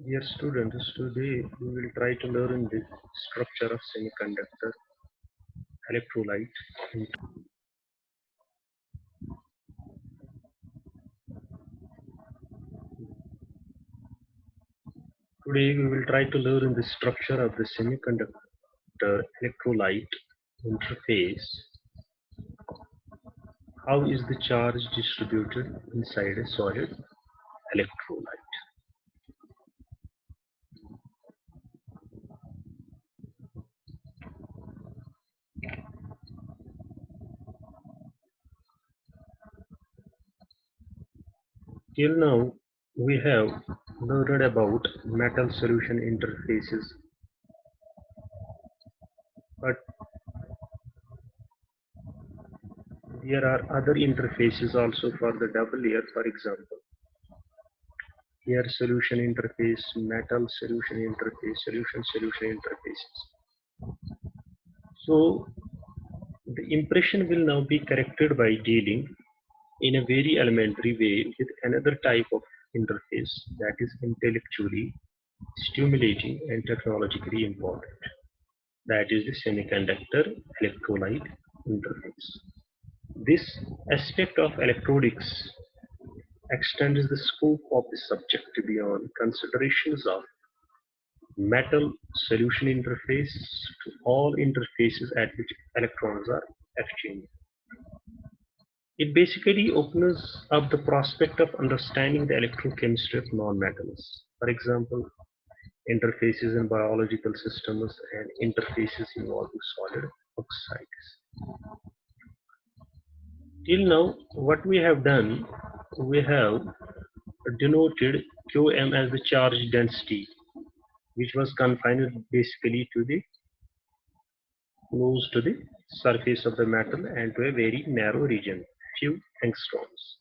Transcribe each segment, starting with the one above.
Dear students, today we will try to learn the structure of semiconductor electrolyte. Today we will try to learn the structure of the semiconductor electrolyte interface. How is the charge distributed inside a solid electrolyte? Till now, we have learned about metal solution interfaces, but there are other interfaces also for the double layer. For example, air solution interface, metal solution interface, solution interfaces. So the impression will now be corrected by dealing in a very elementary way with another type of interface that is intellectually stimulating and technologically important. That is the semiconductor electrolyte interface. This aspect of electronics extends the scope of the subject beyond considerations of metal solution interface to all interfaces at which electrons are exchanged. It basically opens up the prospect of understanding the electrochemistry of nonmetals. For example, interfaces in biological systems and interfaces involving solid oxides. Till now, what we have done, we have denoted Qm as the charge density, which was confined basically to the close to the surface of the metal and to a very narrow region, few angstroms,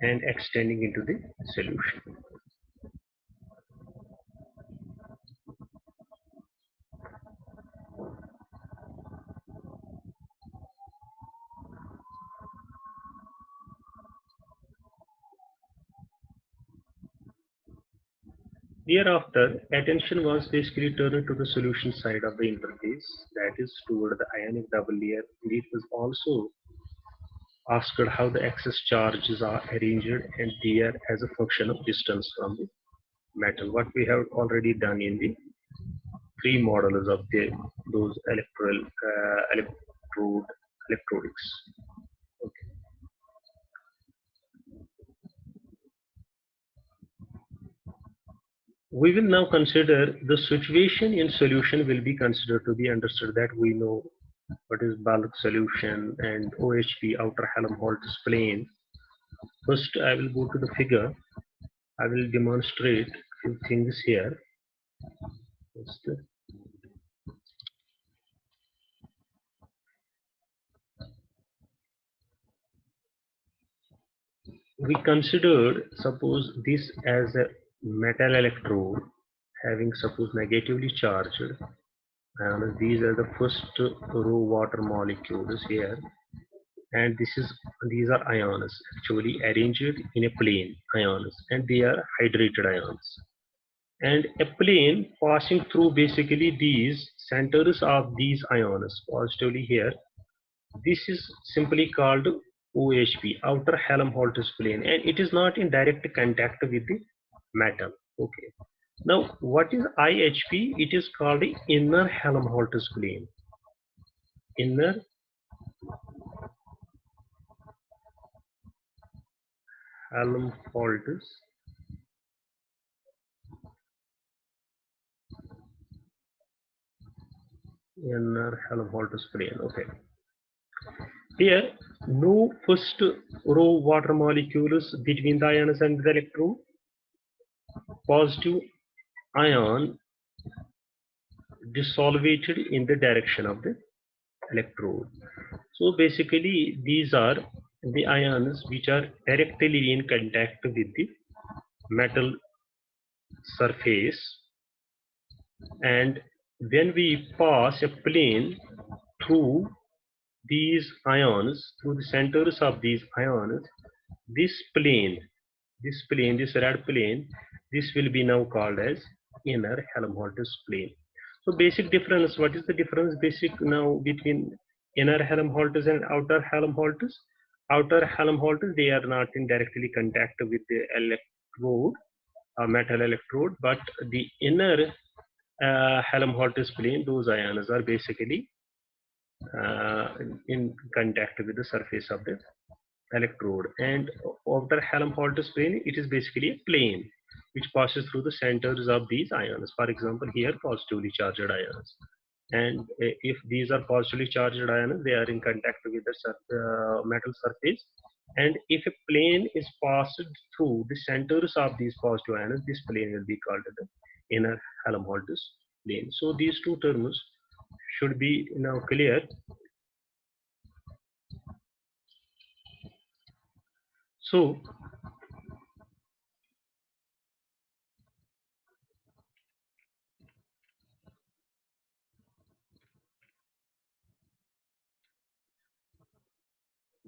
and extending into the solution. Thereafter, attention was basically turned to the solution side of the interface, that is toward the ionic double layer. It was also asked how the excess charges are arranged and they are as a function of distance from the metal. What we have already done in the three models of those electronics. Okay. We will now consider the situation in solution will be considered to be understood that we know what is bulk solution and OHP, outer Helmholtz plane. First, I will go to the figure. I will demonstrate few things here. First, we considered suppose this as a metal electrode having suppose negatively charged and these are the first row water molecules here, and these are ions actually arranged in a plane ions, and they are hydrated ions, and a plane passing through basically these centers of these ions positively here. This is simply called OHP, outer Helmholtz plane, and it is not in direct contact with the metal. Okay. Now, what is IHP? It is called the inner Helmholtz plane. Inner Helmholtz plane. Okay. Here, no first row water molecules between the ions and the electrode. Positive ion dissolved in the direction of the electrode. So basically, these are the ions which are directly in contact with the metal surface, and when we pass a plane through these ions, through the centers of these ions, this plane this plane, this red plane, this will be now called as inner Helmholtz plane. So basic difference, what is the difference basic now between inner Helmholtz and outer Helmholtz? Outer Helmholtz, they are not in directly contact with the electrode, metal electrode, but the inner Helmholtz plane, those ions are basically in contact with the surface of the electrode. And outer Helmholtz plane, it is basically a plane which passes through the centers of these ions. For example, here positively charged ions. And if these are positively charged ions, they are in contact with the metal surface. And if a plane is passed through the centers of these positive ions, this plane will be called the inner Helmholtz plane. So these two terms should be now clear. So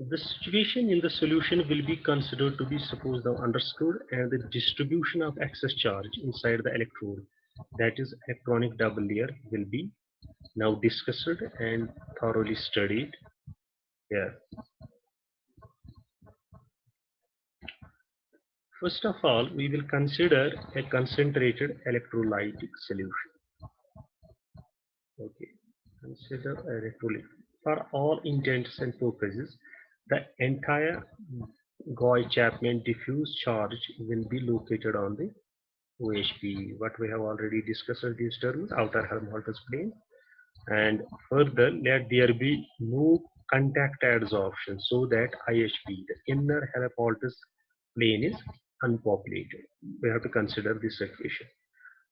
the situation in the solution will be considered to be suppose now understood, and the distribution of excess charge inside the electrode, that is electronic double layer, will be now discussed and thoroughly studied here. First of all, we will consider a concentrated electrolytic solution. Okay, consider electrolyte. For all intents and purposes, the entire Gauss-Chapman diffuse charge will be located on the OHP. What we have already discussed these terms, outer Helmholtz plane, and further let there be no contact adsorption, so that IHP, the inner Helmholtz plane, is unpopulated. We have to consider this equation.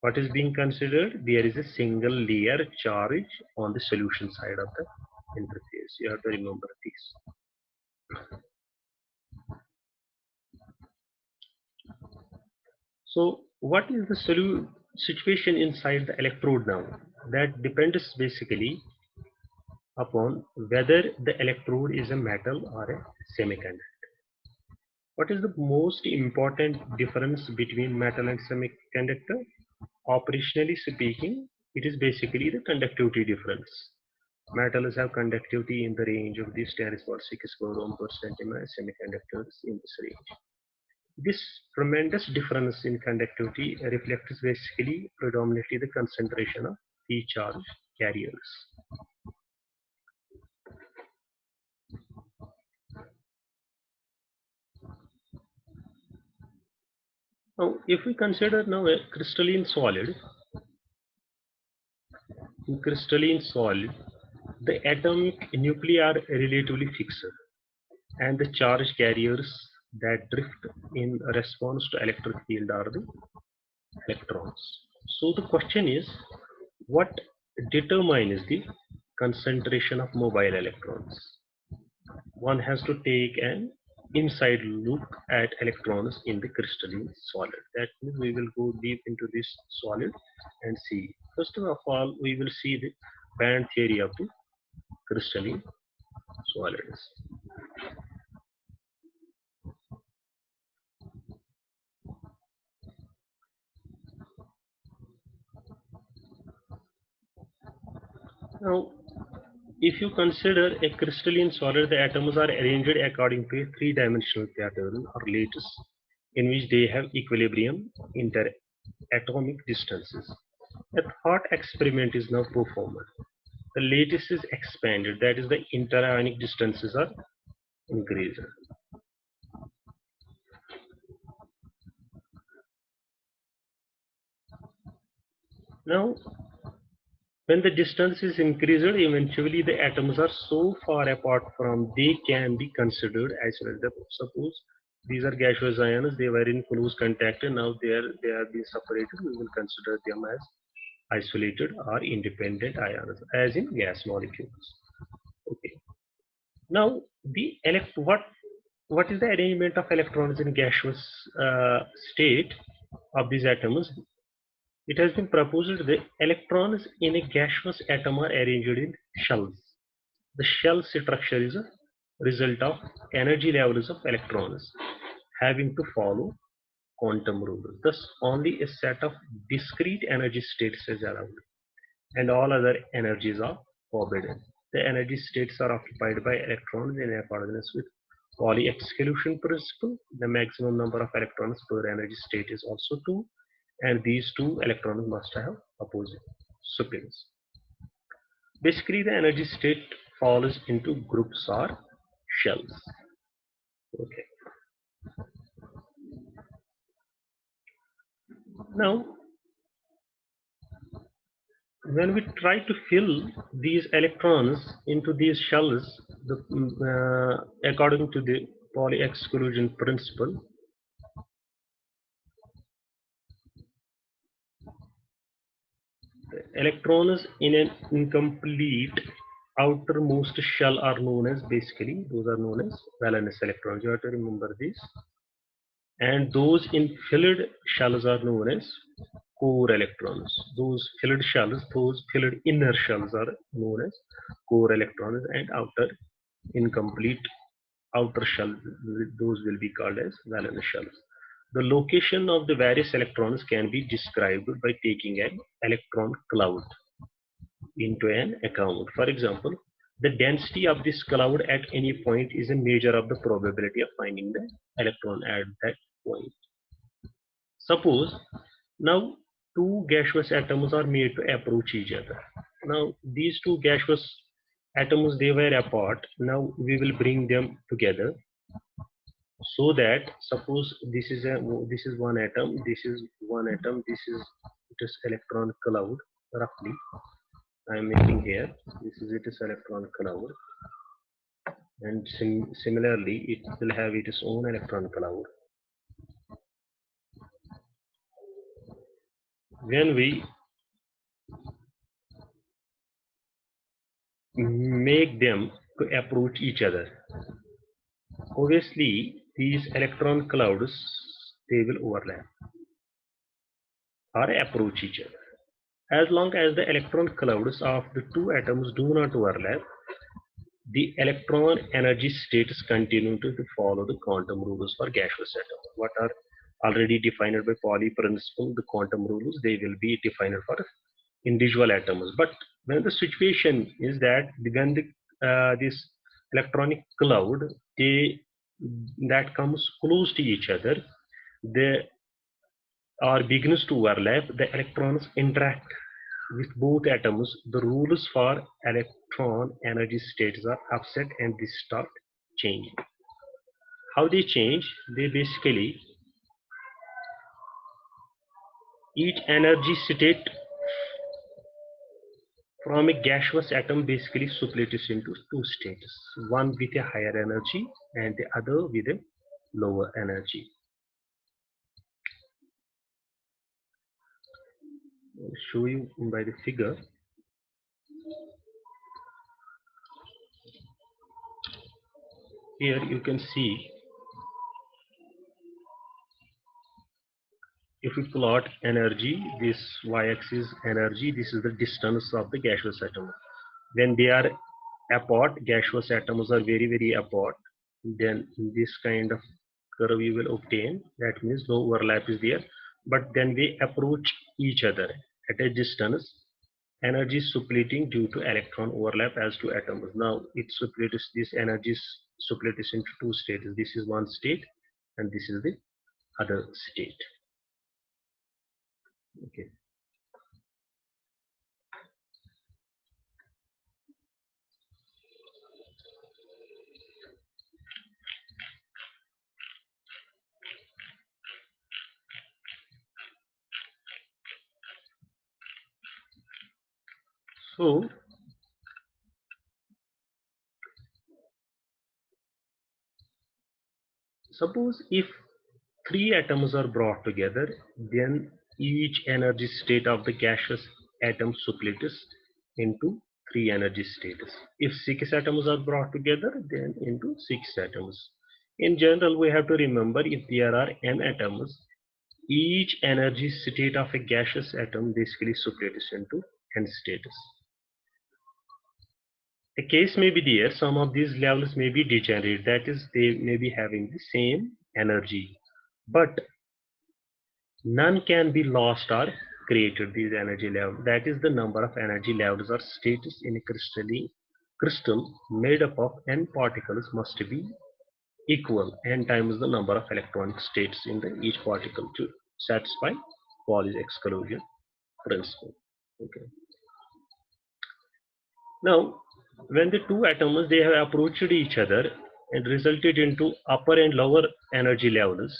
What is being considered? There is a single layer charge on the solution side of the interface. You have to remember this. So what is the situation inside the electrode now? That depends basically upon whether the electrode is a metal or a semiconductor. What is the most important difference between metal and semiconductor? Operationally speaking, it is basically the conductivity difference. Metals have conductivity in the range of this 10 is 6 coulomb per centimeter, semiconductors in this range. This tremendous difference in conductivity reflects basically predominantly the concentration of the charge carriers. Now, if we consider now a crystalline solid, in crystalline solid, the atomic nuclei are relatively fixed, and the charge carriers that drift in response to electric field are the electrons. So the question is, what determines the concentration of mobile electrons? One has to take an inside look at electrons in the crystalline solid. That means we will go deep into this solid and see. First of all, we will see the band theory of the crystalline solids. Now, if you consider a crystalline solid, the atoms are arranged according to a three-dimensional pattern or lattice in which they have equilibrium interatomic distances. A thought experiment is now performed. The lattice is expanded, that is, the interionic distances are increased. Now, when the distance is increased, eventually the atoms are so far apart from they can be considered isolated. Suppose these are gaseous ions, they were in close contact, and now they are being separated. We will consider them as isolated or independent ions, as in gas molecules. Okay. Now, what is the arrangement of electrons in gaseous state of these atoms? It has been proposed that electrons in a gaseous atom are arranged in shells. The shell structure is a result of energy levels of electrons having to follow quantum rules. Thus, only a set of discrete energy states is allowed, and all other energies are forbidden. The energy states are occupied by electrons in accordance with Pauli exclusion principle. The maximum number of electrons per energy state is also 2, and these 2 electrons must have opposite spins. Basically, the energy state falls into groups or shells. Okay. Now, when we try to fill these electrons into these shells, according to the Pauli exclusion principle, the electrons in an incomplete outermost shell are known as, basically, those are known as valence electrons. You have to remember this. And those in filled shells are known as core electrons. Those filled shells, those filled inner shells are known as core electrons, and outer incomplete outer shell, those will be called as valence shells. The location of the various electrons can be described by taking an electron cloud into an account. For example, the density of this cloud at any point is a measure of the probability of finding the electron at that point. Suppose now two gaseous atoms are made to approach each other. Now these two gaseous atoms, they were apart. Now we will bring them together, so that suppose this is one atom, this is one atom, this is electron cloud. Roughly I am making here, this is electron cloud, and similarly it will have its own electron cloud. When we make them to approach each other, obviously these electron clouds, they will overlap or approach each other. As long as the electron clouds of the two atoms do not overlap, the electron energy states continue to follow the quantum rules for gaseous atoms. What are already defined by Pauli principle, the quantum rules, they will be defined for individual atoms. But when the situation is that when this electronic cloud, that comes close to each other, they or begins to overlap, the electrons interact with both atoms. The rules for electron energy states are upset and they start changing. How they change? They basically, each energy state from a gaseous atom basically splits into two states, one with a higher energy and the other with a lower energy. I'll show you by the figure. Here you can see, if we plot energy, this y-axis energy, this is the distance of the gaseous atom. When they are apart, gaseous atoms are very apart, then this kind of curve you will obtain. That means no overlap is there. But then they approach each other at a distance, energy splitting due to electron overlap as two atoms. Now it splits, this energy splits into two states. This is one state and this is the other state. Okay. So suppose if three atoms are brought together, then each energy state of the gaseous atom splits into three energy states. If six atoms are brought together, then into six atoms. In general, we have to remember, if there are n atoms, each energy state of a gaseous atom basically splits into n states. A case may be there, some of these levels may be degenerate, that is, they may be having the same energy, but None can be lost or created. These energy levels, that is the number of energy levels or states in a crystal made up of n particles must be equal n times the number of electronic states in each particle to satisfy Pauli's exclusion principle. Okay. Now, when the two atoms they have approached each other and resulted into upper and lower energy levels,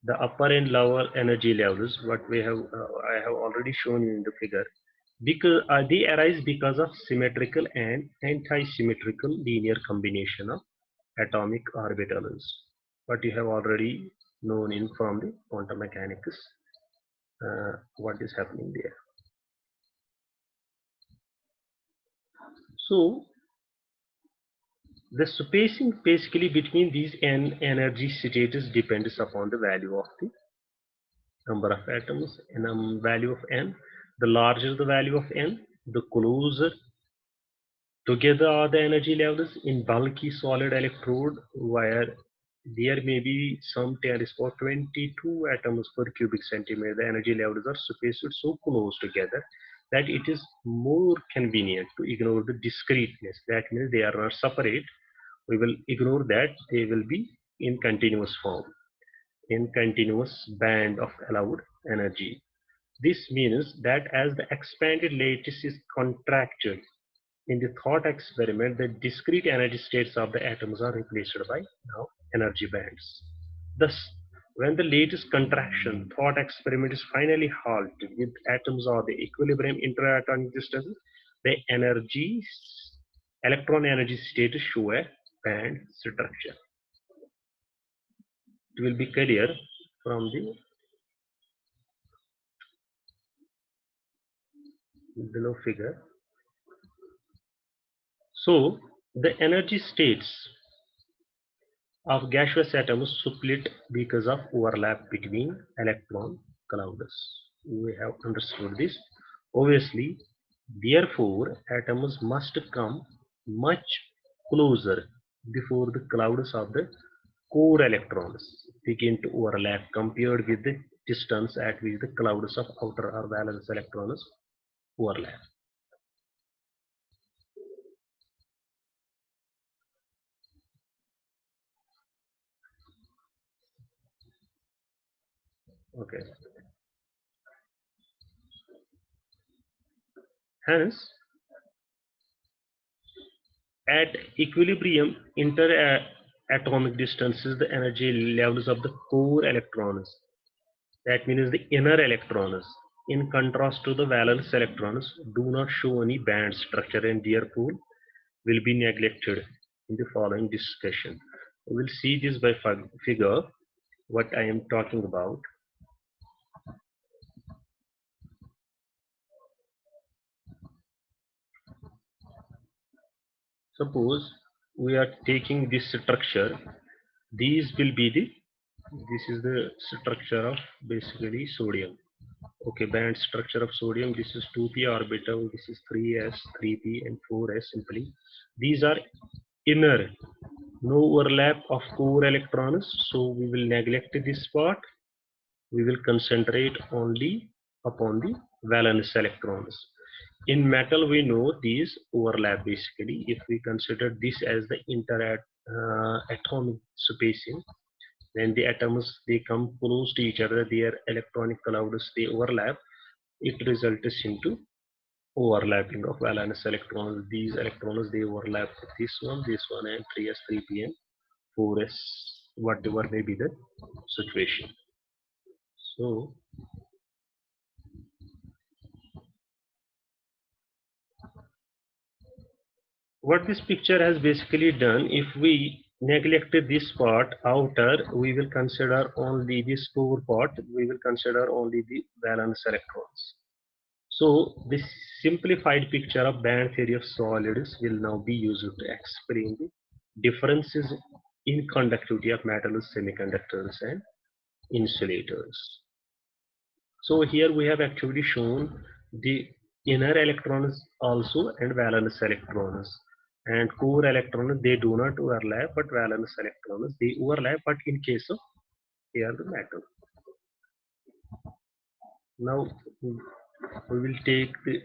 the upper and lower energy levels, what we have, I have already shown you in the figure, because they arise because of symmetrical and anti-symmetrical linear combination of atomic orbitals. What you have already known in from the quantum mechanics, what is happening there. So the spacing basically between these n energy states depends upon the value of the number of atoms and value of n. The larger the value of n, the closer together are the energy levels in bulky solid electrode, where there may be some 10⁻22 atoms per cubic centimeter. The energy levels are spaced so close together that it is more convenient to ignore the discreteness. That means they are not separate. We will ignore that. They will be in continuous form, in continuous band of allowed energy. This means that as the expanded lattice is contracted in the thought experiment, the discrete energy states of the atoms are replaced by now energy bands. Thus, when the lattice contraction thought experiment is finally halted with atoms or the equilibrium interatomic distances, the electron energy states show a band structure. It will be clear from the below figure. So, the energy states of gaseous atoms split because of overlap between electron clouds. We have understood this. Obviously, therefore, atoms must come much closer before the clouds of the core electrons begin to overlap compared with the distance at which the clouds of outer or valence electrons overlap. Okay. Hence, at equilibrium interatomic distances, the energy levels of the core electrons, that means the inner electrons, in contrast to the valence electrons, do not show any band structure and therefore will be neglected in the following discussion. We will see this by figure, what I am talking about. Suppose we are taking this structure, these will be the, this is the structure of basically sodium. Okay, band structure of sodium, this is 2p orbital, this is 3s, 3p and 4s simply. These are inner, no overlap of core electrons, so we will neglect this part. We will concentrate only upon the valence electrons. In metal, we know these overlap basically. If we consider this as the atomic spacing, when the atoms they come close to each other, their electronic clouds they overlap, it results into overlapping of valence electrons. These electrons they overlap with this one, and 3s, 3p, and 4s, whatever may be the situation. So what this picture has basically done, if we neglected this part outer, we will consider only this core part, we will consider only the valence electrons. So this simplified picture of band theory of solids will now be used to explain the differences in conductivity of metals, semiconductors and insulators. So here we have actually shown the inner electrons also and valence electrons. And core electrons, they do not overlap, but valence electrons, they overlap, but in case of here the metal. Now we will take the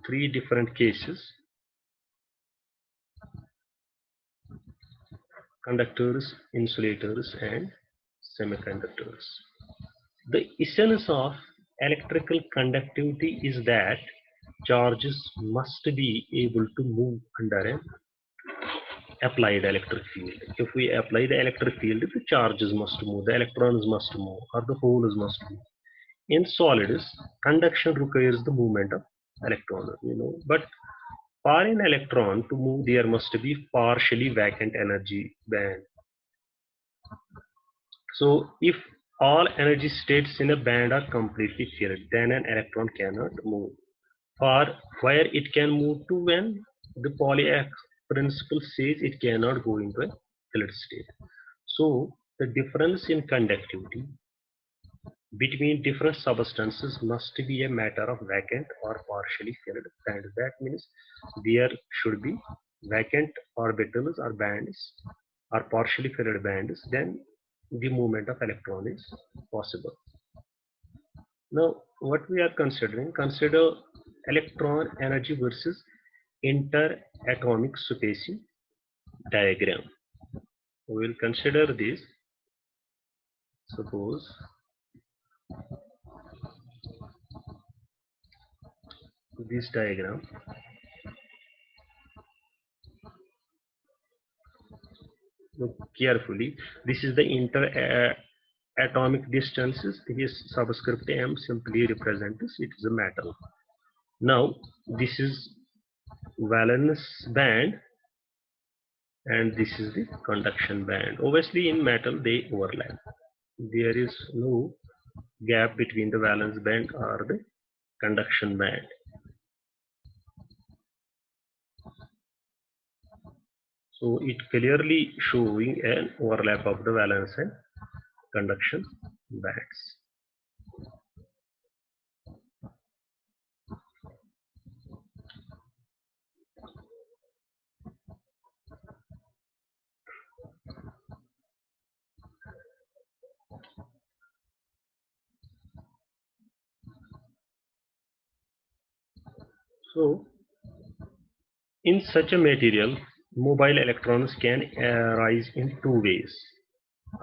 three different cases: conductors, insulators, and semiconductors. The essence of electrical conductivity is that charges must be able to move under an applied electric field. If we apply the electric field, the charges must move, the electrons must move, or the holes must move. In solids, conduction requires the movement of electron, but for an electron to move, there must be partially vacant energy band. So if all energy states in a band are completely filled, then an electron cannot move. For where it can move to when the Pauli principle says it cannot go into a filled state. So the difference in conductivity between different substances must be a matter of vacant or partially filled band. That means there should be vacant orbitals or bands or partially filled bands, then the movement of electron is possible. Now, what we are considering, consider electron energy versus interatomic spacing diagram. We will consider this. Suppose this diagram. Look carefully. This is the interatomic distances. This subscript m simply represents it is a metal. Now this is valence band and this is the conduction band. Obviously in metal they overlap. There is no gap between the valence band or the conduction band. So it clearly showing an overlap of the valence and conduction bands. So in such a material, mobile electrons can rise in two ways.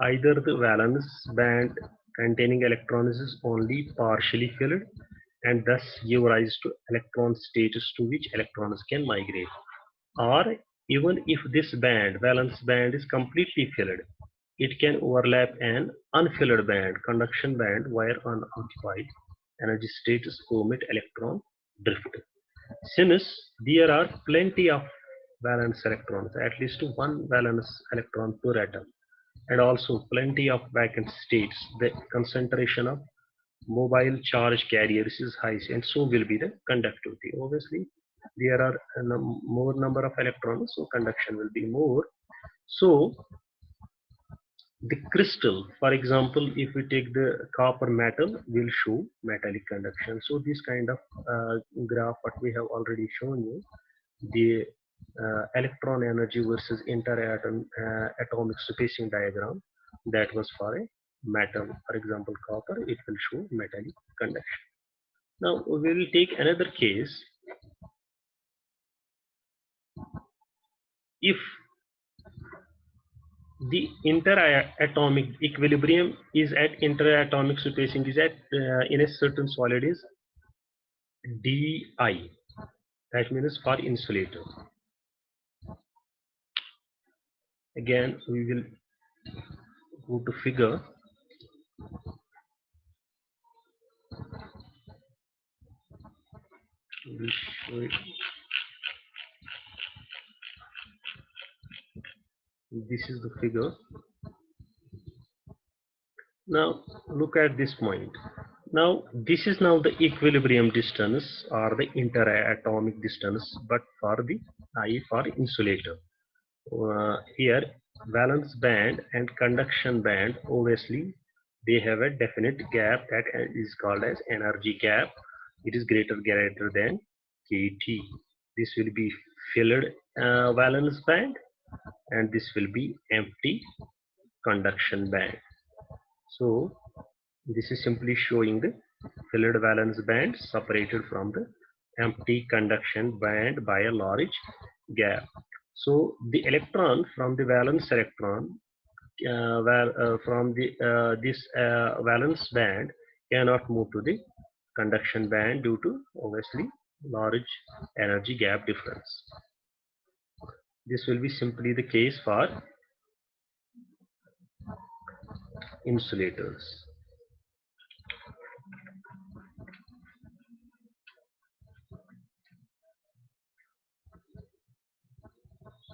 Either the valence band containing electrons is only partially filled and thus give rise to electron states to which electrons can migrate. Or even if this band, valence band, is completely filled, it can overlap an unfilled band, conduction band, where unoccupied energy states permit electron drift. Since there are plenty of valence electrons, at least one valence electron per atom, and also plenty of vacant states, the concentration of mobile charge carriers is high, and so will be the conductivity. Obviously, there are more number of electrons, so conduction will be more. So the crystal, for example, if we take the copper metal, will show metallic conduction. So this kind of graph, what we have already shown you, the electron energy versus atomic spacing diagram, that was for a metal. For example, copper, it will show metallic conduction. Now we will take another case. If the interatomic equilibrium is at interatomic spacing is at in a certain solid is di, that means for insulator. Again we will go to figure. We will show it. This is the figure. Now look at this point. Now this is now the equilibrium distance or the interatomic distance, but for the I for insulator. Here valence band and conduction band, obviously they have a definite gap that is called as energy gap. It is greater than kT. This will be filled valence band and this will be empty conduction band. So this is simply showing the filled valence band separated from the empty conduction band by a large gap. So the electron from the valence electron from the this valence band cannot move to the conduction band due to obviously large energy gap difference. This will be simply the case for insulators.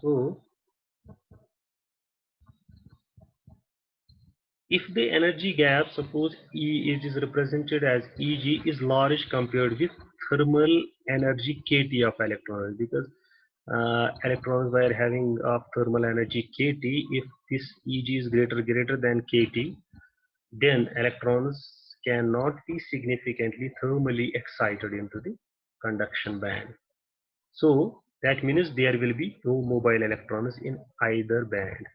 So if the energy gap, suppose E is represented as Eg, is large compared with thermal energy kT of electrons, because electrons were having a thermal energy kT. If this Eg is greater than kT, then electrons cannot be significantly thermally excited into the conduction band. So that means there will be no mobile electrons in either band.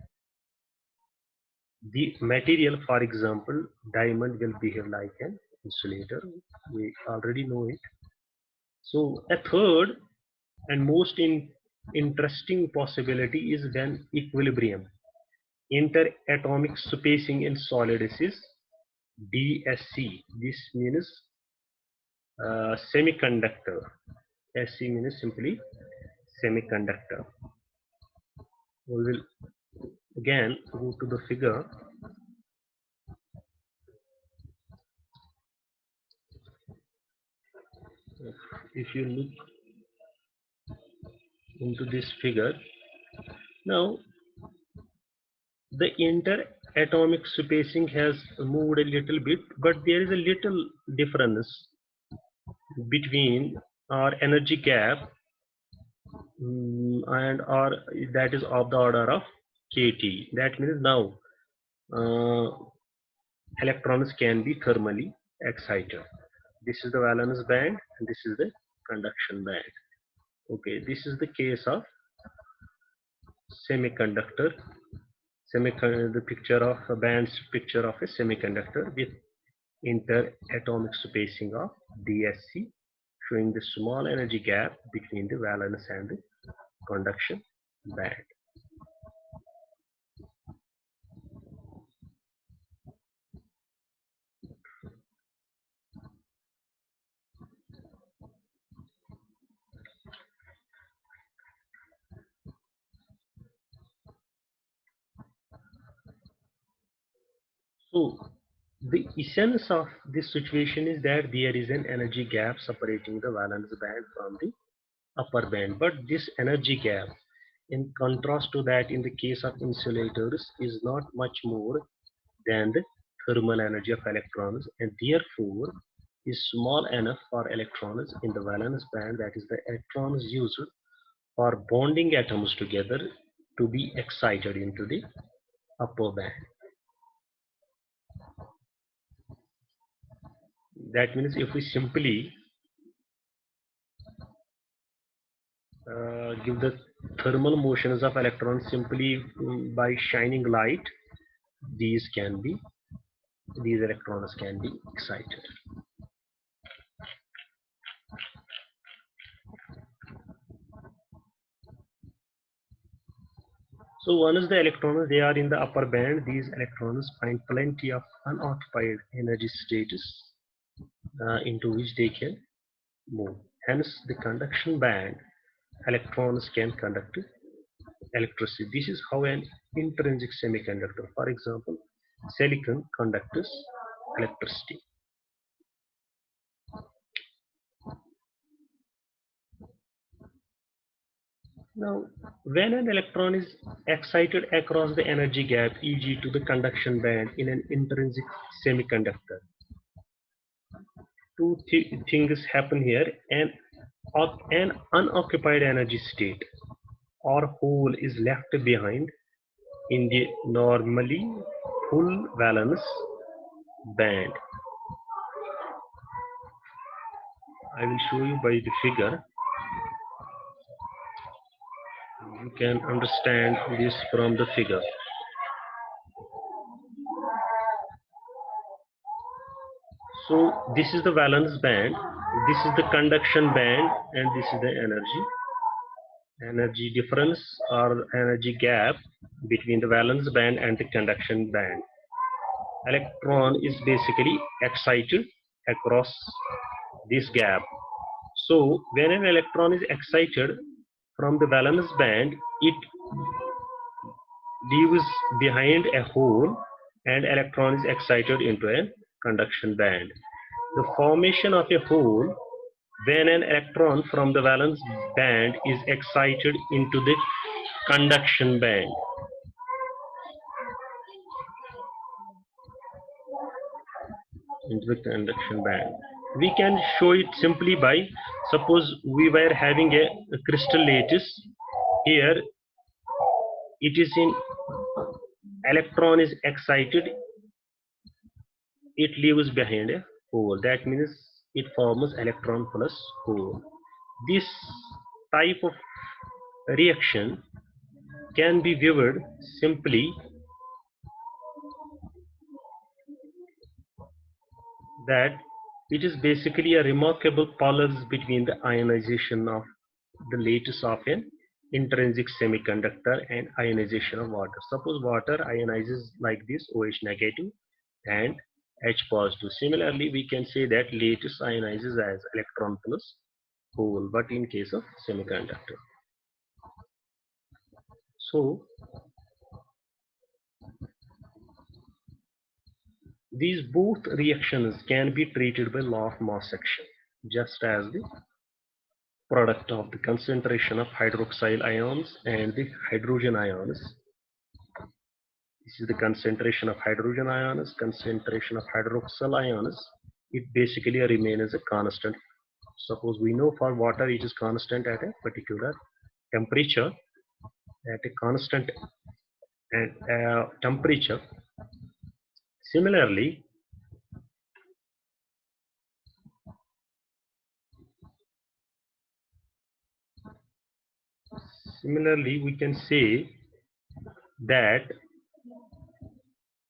The material, for example, diamond will behave like an insulator. We already know it. So a third and most interesting possibility is when equilibrium. Interatomic spacing in solids is DSC. This means semiconductor. SC means simply semiconductor. We will again go to the figure. If you look into this figure, now the interatomic spacing has moved a little bit, but there is a little difference between our energy gap and our, that is of the order of kT. That means now uh, electrons can be thermally excited. This is the valence band and this is the conduction band. Okay, this is the case of semiconductor. The picture of a band's picture of a semiconductor with interatomic spacing of DSC, showing the small energy gap between the valence and the conduction band. So the essence of this situation is that there is an energy gap separating the valence band from the upper band, but this energy gap, in contrast to that in the case of insulators, is not much more than the thermal energy of electrons, and therefore is small enough for electrons in the valence band, that is the electrons used for bonding atoms together, to be excited into the upper band. That means if we simply give the thermal motions of electrons simply by shining light, these electrons can be excited. So once the electrons they are in the upper band, these electrons find plenty of unoccupied energy states into which they can move. Hence the conduction band, electrons can conduct electricity. This is how an intrinsic semiconductor, for example, silicon, conducts electricity. Now, when an electron is excited across the energy gap, e.g. to the conduction band in an intrinsic semiconductor, two things happen here. An unoccupied energy state or hole is left behind in the normally full valence band. I will show you by the figure. You can understand this from the figure. So this is the valence band, this is the conduction band, and this is the energy difference or energy gap between the valence band and the conduction band. Electron is basically excited across this gap. So when an electron is excited from the valence band, it leaves behind a hole and electron is excited into a conduction band. The formation of a hole when an electron from the valence band is excited into the conduction band. Into the conduction band. We can show it simply by, suppose we were having a crystal lattice. Here it is in electron is excited, it leaves behind a hole. That means it forms electron plus hole. This type of reaction can be viewed simply that it is basically a remarkable pulse between the ionization of the lattice of an intrinsic semiconductor and ionization of water. Suppose water ionizes like this, OH negative and H positive. Similarly, we can say that lattice ionizes as electron plus hole, but in case of semiconductor. So these both reactions can be treated by law of mass action, just as the product of the concentration of hydroxyl ions and the hydrogen ions. This is the concentration of hydrogen ions, concentration of hydroxyl ions. It basically remains a constant. Suppose we know for water it is constant at a particular temperature, at a constant temperature. Similarly, we can say that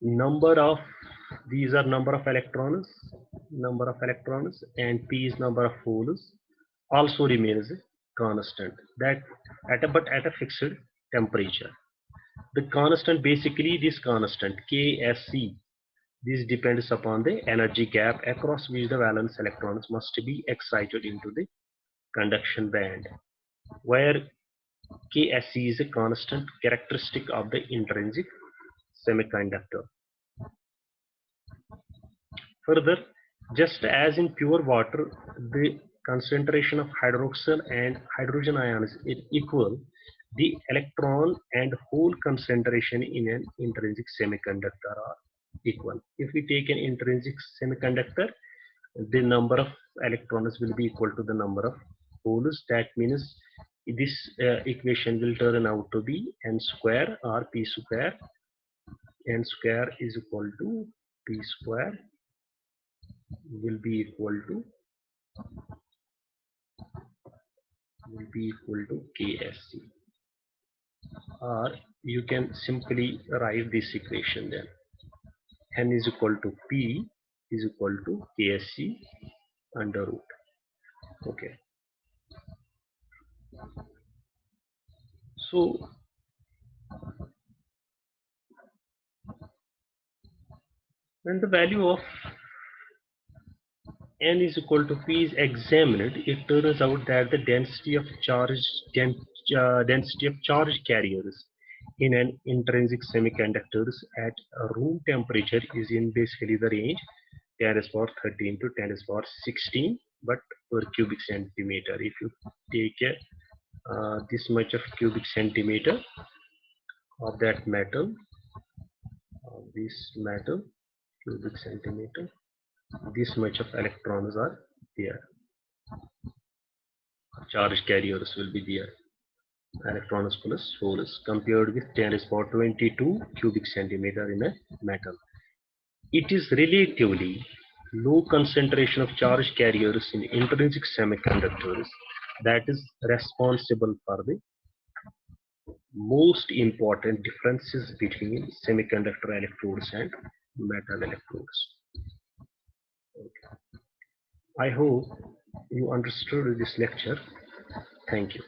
number of these are number of electrons, and P is number of holes also remains constant. That at a fixed temperature. The constant, basically this constant Ksc, this depends upon the energy gap across which the valence electrons must be excited into the conduction band, where Ksc is a constant characteristic of the intrinsic semiconductor. Further, just as in pure water, the concentration of hydroxyl and hydrogen ions is equal, the electron and hole concentration in an intrinsic semiconductor are equal. If we take an intrinsic semiconductor, the number of electrons will be equal to the number of holes. That means this equation will turn out to be n square or p square. N square is equal to p square will be equal to Ksc, or you can simply write this equation then. N is equal to P is equal to Ksc under root. Okay. So when the value of N is equal to P is examined, it turns out that the density of charge carriers in an intrinsic semiconductors at room temperature is in basically the range 10 raised power 13 to 10 raised power 16, but per cubic centimeter. If you take this much of cubic centimeter of that metal, cubic centimeter, this much of electrons are there. Charge carriers will be there. Electrons plus holes compared with 10 raised power 22 cubic centimeter in a metal. It is relatively low concentration of charge carriers in intrinsic semiconductors that is responsible for the most important differences between semiconductor electrodes and metal electrodes. Okay. I hope you understood this lecture. Thank you.